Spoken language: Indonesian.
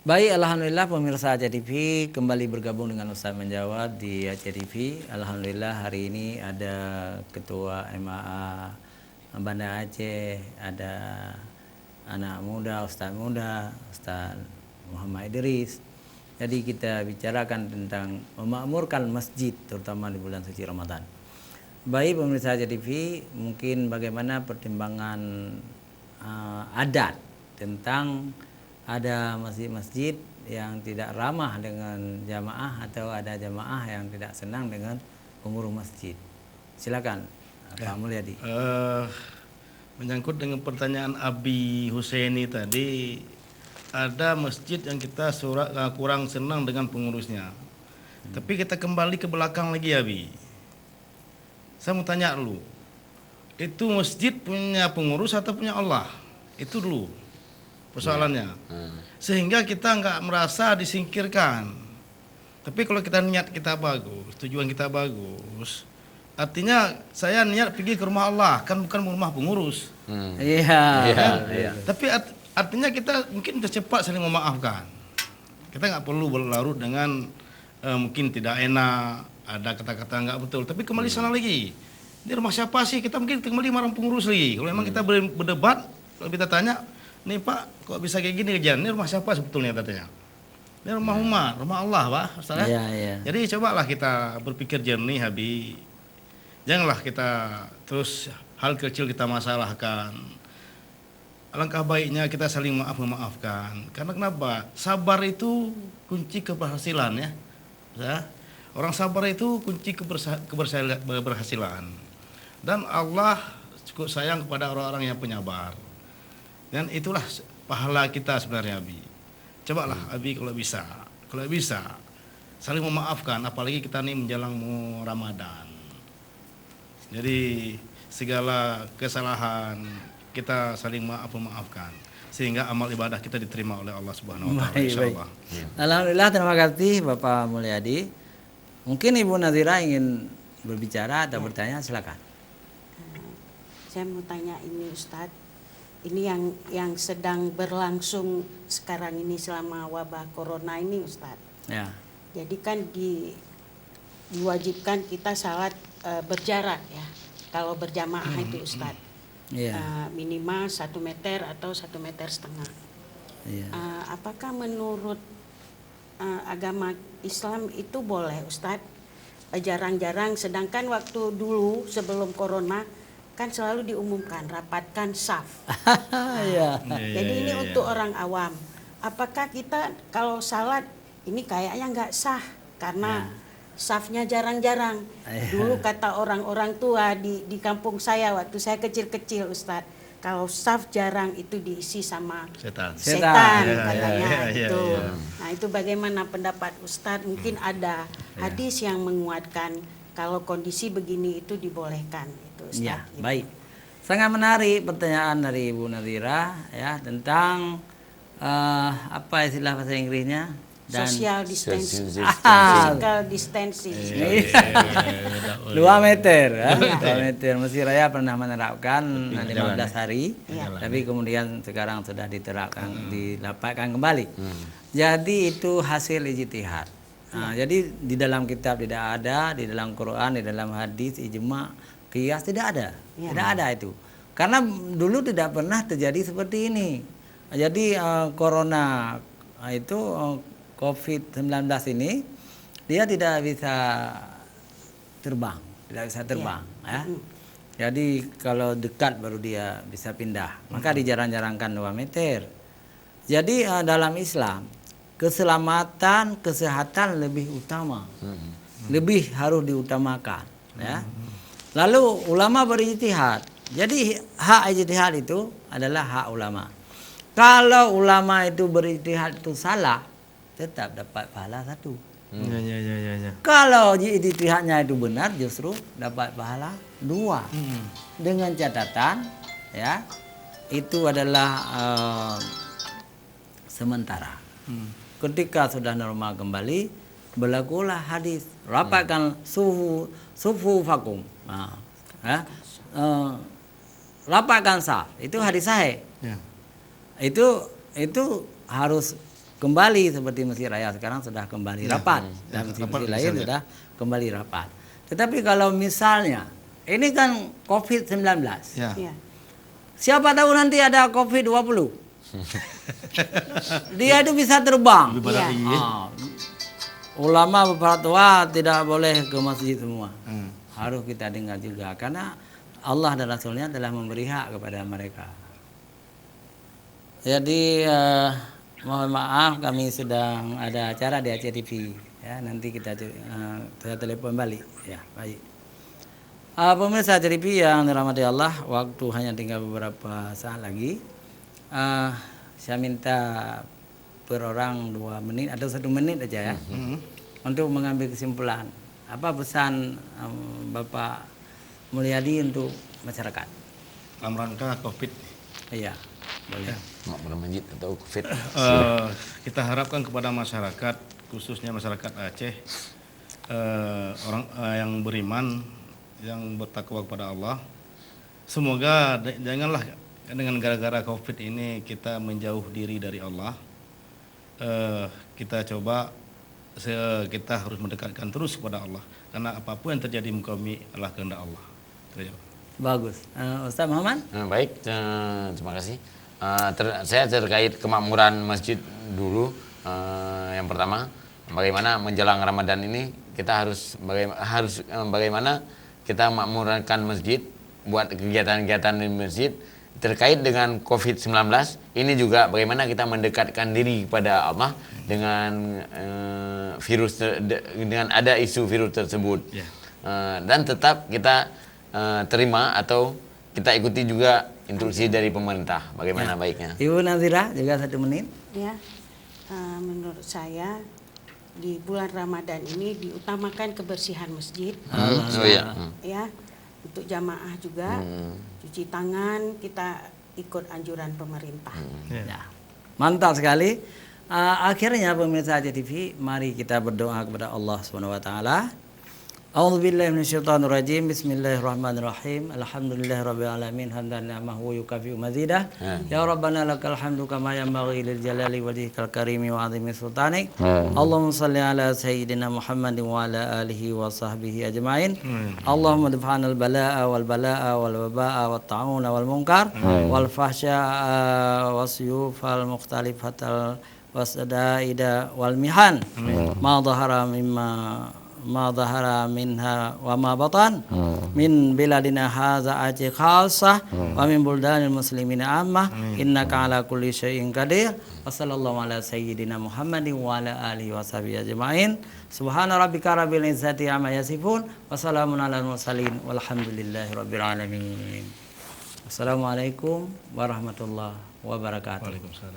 Baik, alhamdulillah pemirsa Aceh TV kembali bergabung dengan Ustaz Menjawab di Aceh TV. Alhamdulillah hari ini ada Ketua MAA Banda Aceh, ada anak muda, Ustaz Muhammad Idris. Jadi kita bicarakan tentang memakmurkan masjid terutama di bulan suci Ramadan. Baik pemirsa Aceh TV, mungkin bagaimana pertimbangan adat tentang ada masjid-masjid yang tidak ramah dengan jamaah atau ada jamaah yang tidak senang dengan pengurus masjid. Silakan Pak Mulyadi. Menyangkut dengan pertanyaan Abi Husaini tadi, ada masjid yang kita kurang senang dengan pengurusnya. Tapi kita kembali ke belakang lagi, Abi. Saya mau tanya dulu, itu masjid punya pengurus atau punya Allah? Itu dulu persoalannya. Sehingga kita nggak merasa disingkirkan. Tapi kalau kita niat kita bagus, tujuan kita bagus, artinya saya niat pergi ke rumah Allah, kan bukan rumah pengurus. Iya. Tapi artinya kita mungkin cepat saling memaafkan. Kita nggak perlu berlarut dengan mungkin tidak enak, ada kata-kata nggak betul. Tapi kembali sana lagi, ini rumah siapa sih? Kita mungkin kembali marah pengurus lagi. Kalau memang kita berdebat, kalau kita tanya, nih Pak, kok bisa kayak gini kejadian? Ini rumah siapa sebetulnya katanya? Ini rumah umat, rumah Allah, Pak. Ustaz. Iya. Jadi cobalah kita berpikir jernih, Habib. Janganlah kita terus hal kecil kita masalahkan. Alangkah baiknya kita saling memaafkan. Karena kenapa? Sabar itu kunci keberhasilan ya. Orang sabar itu kunci keberhasilan. Dan Allah cukup sayang kepada orang-orang yang penyabar. Dan itulah pahala kita sebenarnya, Abi. Cobalah Abi kalau bisa saling memaafkan, apalagi kita ini menjelang Ramadan. Jadi segala kesalahan kita saling memaafkan sehingga amal ibadah kita diterima oleh Allah Subhanahu wa taala insyaallah. Alhamdulillah, terima kasih Bapak Mulyadi. Mungkin Ibu Nazira ingin berbicara atau bertanya, silakan. Saya mau tanya ini Ustadz. Ini yang sedang berlangsung sekarang ini selama wabah corona ini Ustadz. Ya. Jadi kan diwajibkan kita salat berjarak ya. Kalau berjamaah itu Ustadz. Iya. Minimal 1 meter atau 1,5 meter. Iya. Apakah menurut agama Islam itu boleh Ustadz? Jarang-jarang, sedangkan waktu dulu sebelum corona kan selalu diumumkan rapatkan saf. Jadi ini untuk orang awam. Apakah kita kalau salat ini kayaknya nggak sah karena safnya jarang-jarang. Dulu kata orang-orang tua di kampung saya waktu saya kecil-kecil Ustadz, kalau saf jarang itu diisi sama setan katanya itu. Nah itu bagaimana pendapat Ustadz? Mungkin ada hadis yang menguatkan kalau kondisi begini itu dibolehkan. Ya, baik. Sangat menarik pertanyaan dari Ibu Nazira ya tentang apa istilah bahasa Inggrisnya dan social distancing. Physical distancing. 2 meter ya. 2 meter. Mesir Raya pernah menerapkan 15 hari. Tapi kemudian sekarang sudah dilapakkan kembali. Jadi itu hasil ijtihad. Nah, jadi di dalam kitab tidak ada, di dalam Quran, di dalam hadis, ijma, qiyas tidak ada. Tidak ada itu. Karena dulu tidak pernah terjadi seperti ini. Jadi corona itu COVID-19 ini dia tidak bisa terbang, ya. Jadi kalau dekat baru dia bisa pindah. Maka dijarang-jarangkan 2 meter. Jadi dalam Islam keselamatan, kesehatan lebih utama. Lebih harus diutamakan, ya. Lalu ulama berijtihad. Jadi hak ijtihad itu adalah hak ulama. Kalau ulama itu berijtihad itu salah, tetap dapat pahala 1. Kalau ijtihadnya itu benar, justru dapat pahala 2. Dengan catatan, ya, itu adalah sementara. Ketika sudah normal kembali, berlakulah hadis rapatkan sufu vakum. Rapatkan saf. Itu hadis sahih. Itu harus kembali seperti Masjid Raya sekarang sudah kembali rapat dan rapat masjid-masjid bisa lain lihat. sudah kembali rapat. Tetapi kalau misalnya ini kan COVID-19, Ya. Ya. siapa tahu nanti ada COVID-20, dia itu bisa terbang. Lebih pada Iya. tinggi. Ulama berfatwa tidak boleh ke masjid semua. Hmm. Harus kita dengar juga karena Allah dan Rasulnya telah memberi hak kepada mereka. Jadi mohon maaf kami sedang ada acara di Aceh TV ya, nanti saya telepon balik ya. Baik. Pemirsa Aceh TV yang dirahmati Allah, waktu hanya tinggal beberapa saat lagi. Saya minta per orang 2 menit atau 1 menit aja ya untuk mengambil kesimpulan. Apa pesan Bapak Mulyadi untuk masyarakat? Dalam rangka COVID. Iya, boleh. Makmur masjid atau COVID. Kita harapkan kepada masyarakat, khususnya masyarakat Aceh, orang yang beriman, yang bertakwa kepada Allah, semoga janganlah dengan gara-gara COVID ini kita menjauh diri dari Allah. Kita coba kita harus mendekatkan terus kepada Allah, karena apapun yang terjadi di muka bumi adalah kehendak Allah. Bagus. Ustaz Muhammad? Baik, terima kasih. Saya terkait kemakmuran masjid dulu. Yang pertama, bagaimana menjelang Ramadan ini kita harus bagaimana kita makmurkan masjid, buat kegiatan-kegiatan di masjid. Terkait dengan COVID-19 ini juga bagaimana kita mendekatkan diri kepada Allah dengan dengan ada isu virus tersebut. Dan tetap kita terima atau kita ikuti juga instruksi dari pemerintah bagaimana baiknya. Ibu Nazira juga 1 menit. Ya, menurut saya di bulan Ramadan ini diutamakan kebersihan masjid, ya, untuk jamaah juga, cuci tangan, kita ikut anjuran pemerintah. Ya. Mantap sekali. Akhirnya pemirsa Aceh TV, mari kita berdoa kepada Allah Subhanahu wa taala. A'udzubillahi minasyaitonirrajim. Bismillahirrahmanirrahim. Alhamdulillahirabbil alamin hamdan ni'amahu yukafi'u mazidah. Ya Rabbana lakal hamdu kama yanbaghi lil jalali wajhikal karimi wa 'azimi sultanik. Allahumma shalli ala sayyidina Muhammadin wa ala alihi wa sahbihi ajmain. Allahumma daf'anal balaa'a wal balaa'a wal wabaa'a wat ta'una wal munkar wal fahsya'a wasyufal mukhtalifatal wasadaida wal mihan. Ma dhahara minha wa ma batan min biladina hadza Aceh khassah wa min buldanil muslimina ammah innaka ala kulli syai'in qadir wa sallallahu ala sayyidina Muhammadin wa ala alihi wa sahbihi ajmain subhana rabbika rabbil izzati amma yasifun wa salamun alal mursalin walhamdulillahi rabbil alamin. Assalamualaikum warahmatullahi wabarakatuh. Waalaikumsalam.